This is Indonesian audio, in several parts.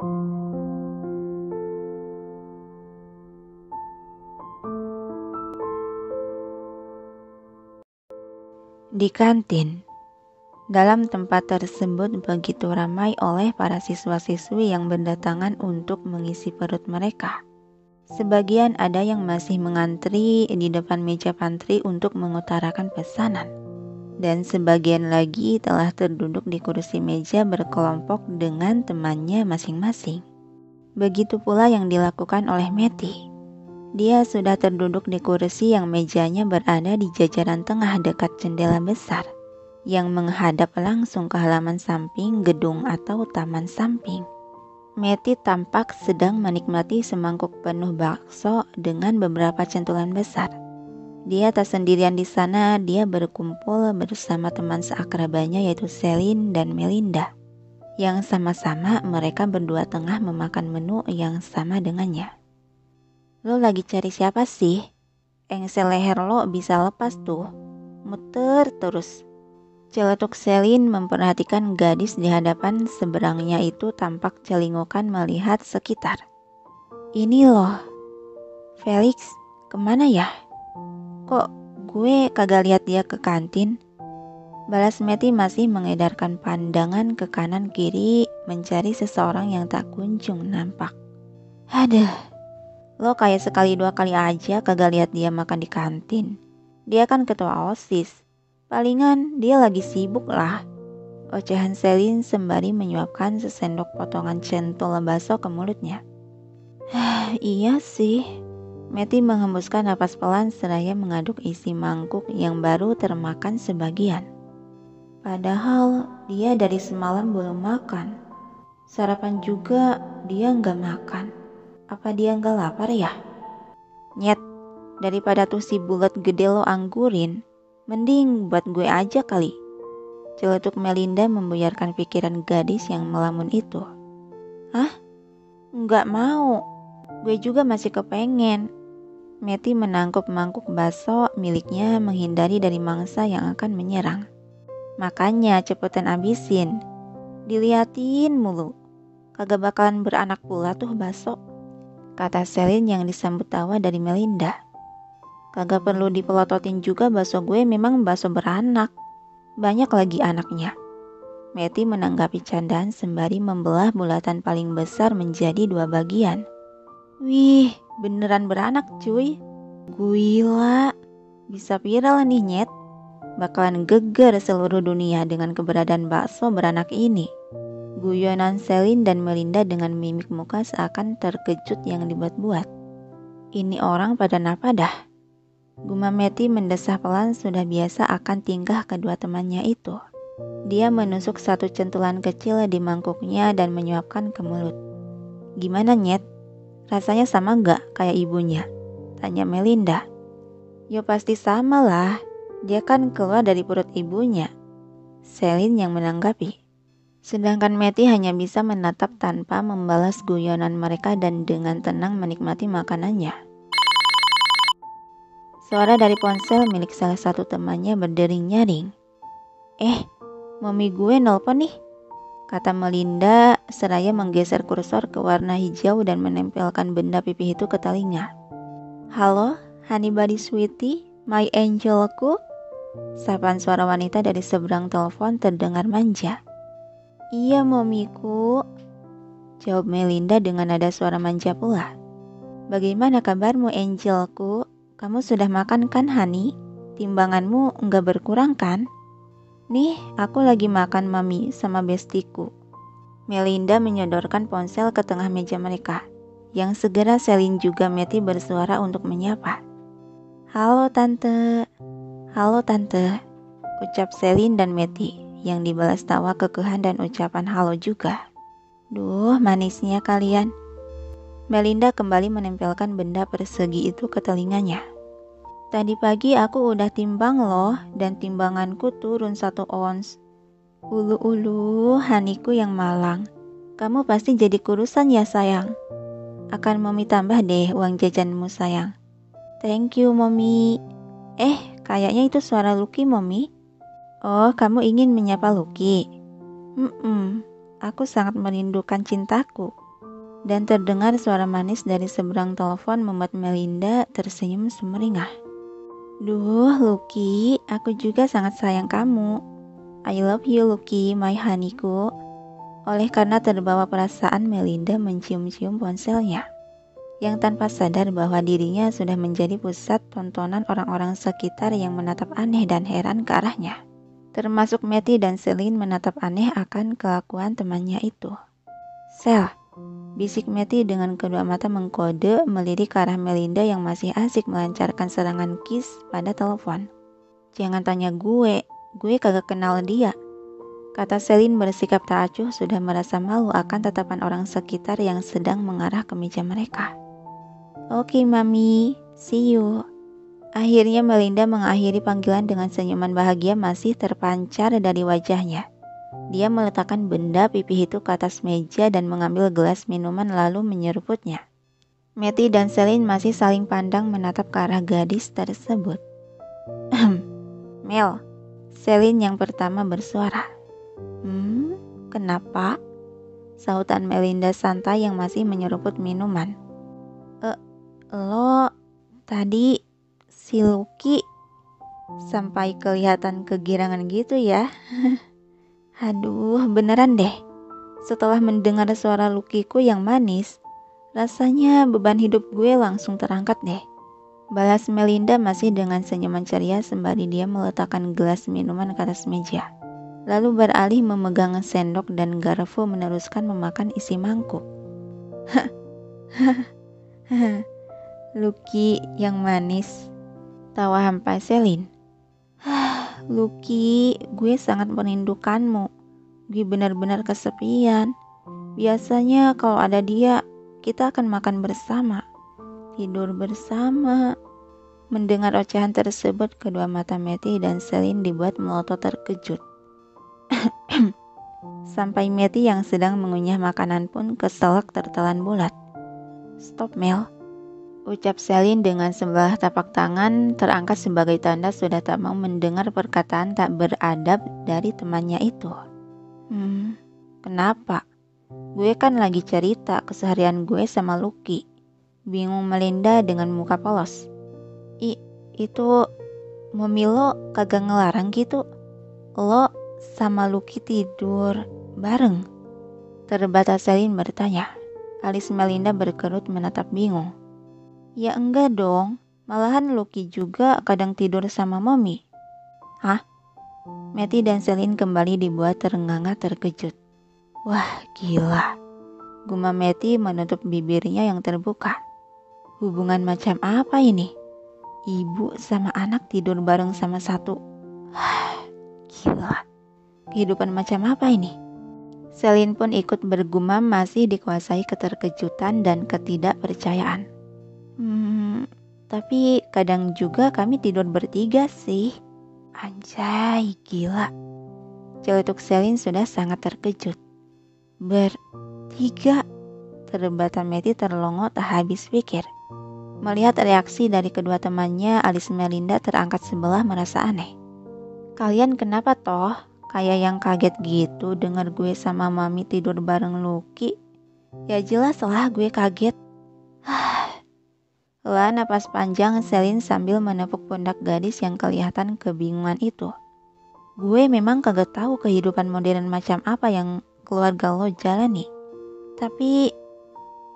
Di kantin, dalam tempat tersebut begitu ramai oleh para siswa-siswi yang berdatangan untuk mengisi perut mereka. Sebagian ada yang masih mengantri di depan meja pantry untuk mengutarakan pesanan. Dan sebagian lagi telah terduduk di kursi meja berkelompok dengan temannya masing-masing. Begitu pula yang dilakukan oleh Matty. Dia sudah terduduk di kursi yang mejanya berada di jajaran tengah dekat jendela besar yang menghadap langsung ke halaman samping gedung atau taman samping. Matty tampak sedang menikmati semangkuk penuh bakso dengan beberapa centulan besar. Dia tak sendirian di sana, dia berkumpul bersama teman seakrabanya yaitu Celine dan Melinda, yang sama-sama mereka berdua tengah memakan menu yang sama dengannya. Lo lagi cari siapa sih? Engsel leher lo bisa lepas tuh, muter terus. Celetuk Celine memperhatikan gadis di hadapan seberangnya itu tampak celingukan melihat sekitar. Ini loh, Felix, kemana ya? Kok gue kagak lihat dia ke kantin? Balas Matty masih mengedarkan pandangan ke kanan kiri mencari seseorang yang tak kunjung nampak. Aduh. Lo kayak sekali dua kali aja kagak lihat dia makan di kantin. Dia kan ketua OSIS. Palingan dia lagi sibuk lah. Ocehan Celine sembari menyuapkan sesendok potongan centul bakso ke mulutnya. Iya sih. Matty menghembuskan napas pelan seraya mengaduk isi mangkuk yang baru termakan sebagian. Padahal dia dari semalam belum makan. Sarapan juga dia nggak makan. Apa dia nggak lapar ya? Nyet, daripada tuh si bulat gede lo anggurin, mending buat gue aja kali. Celetuk Melinda membuyarkan pikiran gadis yang melamun itu. Hah? Nggak mau. Gue juga masih kepengen. Matty menangkup mangkuk bakso miliknya menghindari dari mangsa yang akan menyerang. Makanya cepetan abisin. Diliatin mulu. Kagak bakalan beranak pula tuh bakso. Kata Celine yang disambut tawa dari Melinda. Kagak perlu dipelototin juga bakso gue memang bakso beranak. Banyak lagi anaknya. Matty menanggapi candaan sembari membelah bulatan paling besar menjadi 2 bagian. Wih, beneran beranak cuy. Gila. Bisa viral nih Nyet. Bakalan geger seluruh dunia dengan keberadaan bakso beranak ini. Guyonan Celine dan Melinda dengan mimik muka seakan terkejut yang dibuat-buat. Ini orang pada napa dah? Gumam Matty mendesah pelan sudah biasa akan tingkah kedua temannya itu. Dia menusuk satu centulan kecil di mangkuknya dan menyuapkan ke mulut. Gimana Nyet? Rasanya sama gak kayak ibunya? Tanya Melinda. Yo pasti sama lah. Dia kan keluar dari perut ibunya. Celine yang menanggapi. Sedangkan Matty hanya bisa menatap tanpa membalas guyonan mereka dan dengan tenang menikmati makanannya. Suara dari ponsel milik salah satu temannya berdering nyaring. Mami gue nelpon nih, kata Melinda seraya menggeser kursor ke warna hijau dan menempelkan benda pipih itu ke telinga. Halo, honey buddy sweetie, my angelku. Sapaan suara wanita dari seberang telepon terdengar manja. Iya momiku, jawab Melinda dengan nada suara manja pula. Bagaimana kabarmu angelku? Kamu sudah makan kan honey? Timbanganmu enggak berkurang kan? Nih aku lagi makan mami sama bestiku. Melinda menyodorkan ponsel ke tengah meja mereka. Yang segera Celine juga Matty bersuara untuk menyapa. Halo tante, ucap Celine dan Matty. Yang dibalas tawa kekehan dan ucapan halo juga. Duh, manisnya kalian. Melinda kembali menempelkan benda persegi itu ke telinganya. Tadi pagi aku udah timbang loh, dan timbanganku turun 1 ons. Ulu-ulu, haniku yang malang. Kamu pasti jadi kurusan ya sayang. Akan Mommy tambah deh uang jajanmu sayang. Thank you Mommy. Kayaknya itu suara Lucky Mommy. Oh, kamu ingin menyapa Lucky? Aku sangat merindukan cintaku. Dan terdengar suara manis dari seberang telepon membuat Melinda tersenyum sumringah. Duh, Lucky, aku juga sangat sayang kamu. I love you, Lucky, my honeyku. Oleh karena terbawa perasaan, Melinda mencium-cium ponselnya, yang tanpa sadar bahwa dirinya sudah menjadi pusat tontonan orang-orang sekitar yang menatap aneh dan heran ke arahnya. Termasuk Matty dan Celine menatap aneh akan kelakuan temannya itu. Sel, bisik Matty dengan kedua mata mengkode melirik ke arah Melinda yang masih asik melancarkan serangan kiss pada telepon. Jangan tanya gue kagak kenal dia, kata Celine bersikap tak acuh, sudah merasa malu akan tatapan orang sekitar yang sedang mengarah ke meja mereka. Oke, Mami, see you. Akhirnya Melinda mengakhiri panggilan dengan senyuman bahagia masih terpancar dari wajahnya. Dia meletakkan benda pipih itu ke atas meja dan mengambil gelas minuman lalu menyeruputnya. Matty dan Celine masih saling pandang menatap ke arah gadis tersebut. Mel, Celine yang pertama bersuara. Kenapa? Sahutan Melinda santai yang masih menyeruput minuman. Lo tadi si Lucky sampai kelihatan kegirangan gitu ya. Aduh, beneran deh. Setelah mendengar suara Lucky-ku yang manis, rasanya beban hidup gue langsung terangkat deh. Balas Melinda masih dengan senyuman ceria sembari dia meletakkan gelas minuman ke atas meja. Lalu beralih memegang sendok dan garpu meneruskan memakan isi mangkuk. Lucky yang manis, tawa hampa Celine. Lucky, gue sangat merindukanmu. Gue benar-benar kesepian. Biasanya kalau ada dia, kita akan makan bersama, tidur bersama. Mendengar ocehan tersebut, kedua mata Matty dan Celine dibuat melotot terkejut. Sampai Matty yang sedang mengunyah makanan pun keselak tertelan bulat. Stop, Mel, ucap Celine dengan sebelah tapak tangan terangkat sebagai tanda sudah tak mau mendengar perkataan tak beradab dari temannya itu. Kenapa? Gue kan lagi cerita keseharian gue sama Lucky. Bingung Melinda dengan muka polos. Itu Mami lo kagak ngelarang gitu? Lo sama Lucky tidur bareng? Terbata Celine bertanya. Alis Melinda berkerut menatap bingung. Ya enggak dong, malahan Lucky juga kadang tidur sama Mommy. Hah? Matty dan Celine kembali dibuat terengah terkejut. Wah, gila. Gumam Matty menutup bibirnya yang terbuka. Hubungan macam apa ini? Ibu sama anak tidur bareng sama satu. Gila. Kehidupan macam apa ini? Celine pun ikut bergumam masih dikuasai keterkejutan dan ketidakpercayaan. Tapi kadang juga kami tidur bertiga sih. Anjay, gila. Celetuk Celine sudah sangat terkejut. Bertiga? Terbata Matty terlongo tak habis pikir. Melihat reaksi dari kedua temannya, alis Melinda terangkat sebelah merasa aneh. Kalian kenapa toh? Kayak yang kaget gitu dengar gue sama Mami tidur bareng Lucky. Ya jelas lah gue kaget. Lah napas panjang Celine sambil menepuk pundak gadis yang kelihatan kebingungan itu. Gue memang kagak tahu kehidupan modern macam apa yang keluarga lo jalani. Tapi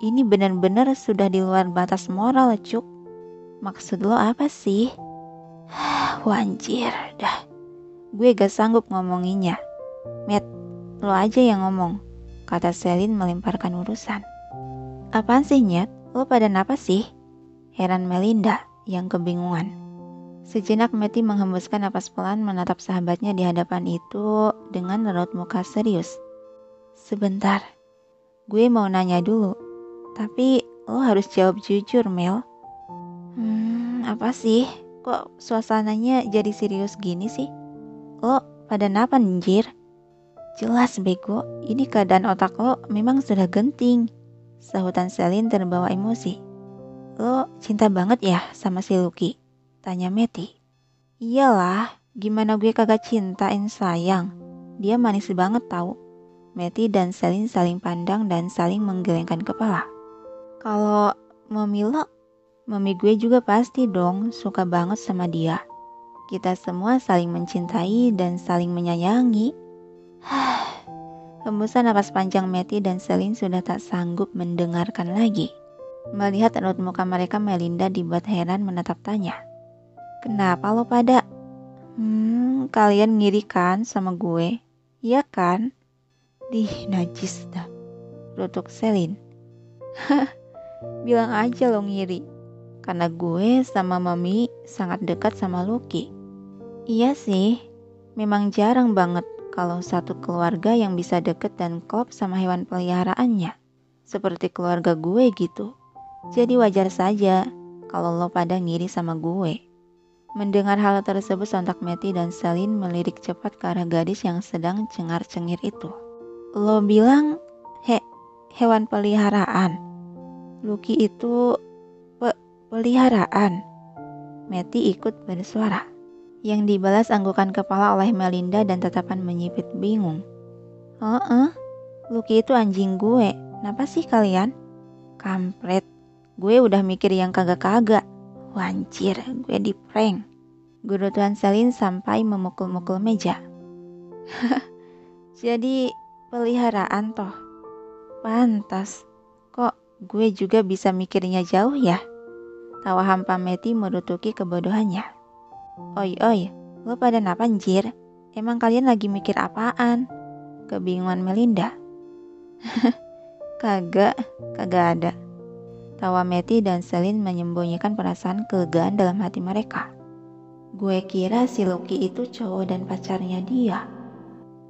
ini benar-benar sudah di luar batas moral, Cuk. Maksud lo apa sih? Wanjir, dah. Gue gak sanggup ngomonginnya. Matt, lo aja yang ngomong, kata Celine melemparkan urusan. Apaan sih, Nyet? Lo pada napa sih? Heran Melinda yang kebingungan. Sejenak Matty menghembuskan napas pelan menatap sahabatnya di hadapan itu dengan raut muka serius. Sebentar, gue mau nanya dulu. Tapi lo harus jawab jujur, Mel. Apa sih? Kok suasananya jadi serius gini sih? Lo pada napa anjir? Jelas bego, ini keadaan otak lo memang sudah genting, sahutan Celine terbawa emosi. Lo cinta banget ya sama si Lucky? Tanya Matty. Iyalah, gimana gue kagak cintain sayang. Dia manis banget tau. Matty dan Celine saling pandang dan saling menggelengkan kepala. Kalau Mami lo, Mami gue juga pasti dong suka banget sama dia. Kita semua saling mencintai dan saling menyayangi. Hembusan napas panjang Matty dan Celine sudah tak sanggup mendengarkan lagi. Melihat raut muka mereka, Melinda dibuat heran menatap tanya. Kenapa lo pada? Kalian ngiri kan sama gue? Iya kan? Najis dah, rutuk Celine. Bilang aja lo ngiri. Karena gue sama Mami sangat dekat sama Lucky. Iya sih, memang jarang banget kalau satu keluarga yang bisa deket dan klop sama hewan peliharaannya. Seperti keluarga gue gitu. Jadi wajar saja kalau lo pada ngiri sama gue. Mendengar hal tersebut sontak Matty dan Celine melirik cepat ke arah gadis yang sedang cengar-cengir itu. Lo bilang hewan peliharaan? Lucky itu peliharaan? Matty ikut bersuara. Yang dibalas anggukan kepala oleh Melinda dan tatapan menyipit bingung. Lucky itu anjing gue. Kenapa sih kalian? Kampret, gue udah mikir yang kagak-kagak. Wancir, gue di prank. Guru Tuan Celine sampai memukul-mukul meja. Jadi peliharaan toh. Pantas, kok gue juga bisa mikirnya jauh ya? Tawa hampa Matty merutuki kebodohannya. Oi, lo pada napa anjir? Emang kalian lagi mikir apaan? Kebingungan Melinda. Kagak ada. Tawa Matty dan Celine menyembunyikan perasaan kelegaan dalam hati mereka. Gue kira si Lucky itu cowok dan pacarnya dia.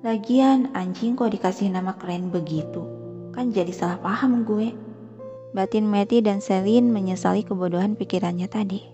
Lagian anjing kok dikasih nama keren begitu? Kan jadi salah paham gue. Batin Matty dan Celine menyesali kebodohan pikirannya tadi.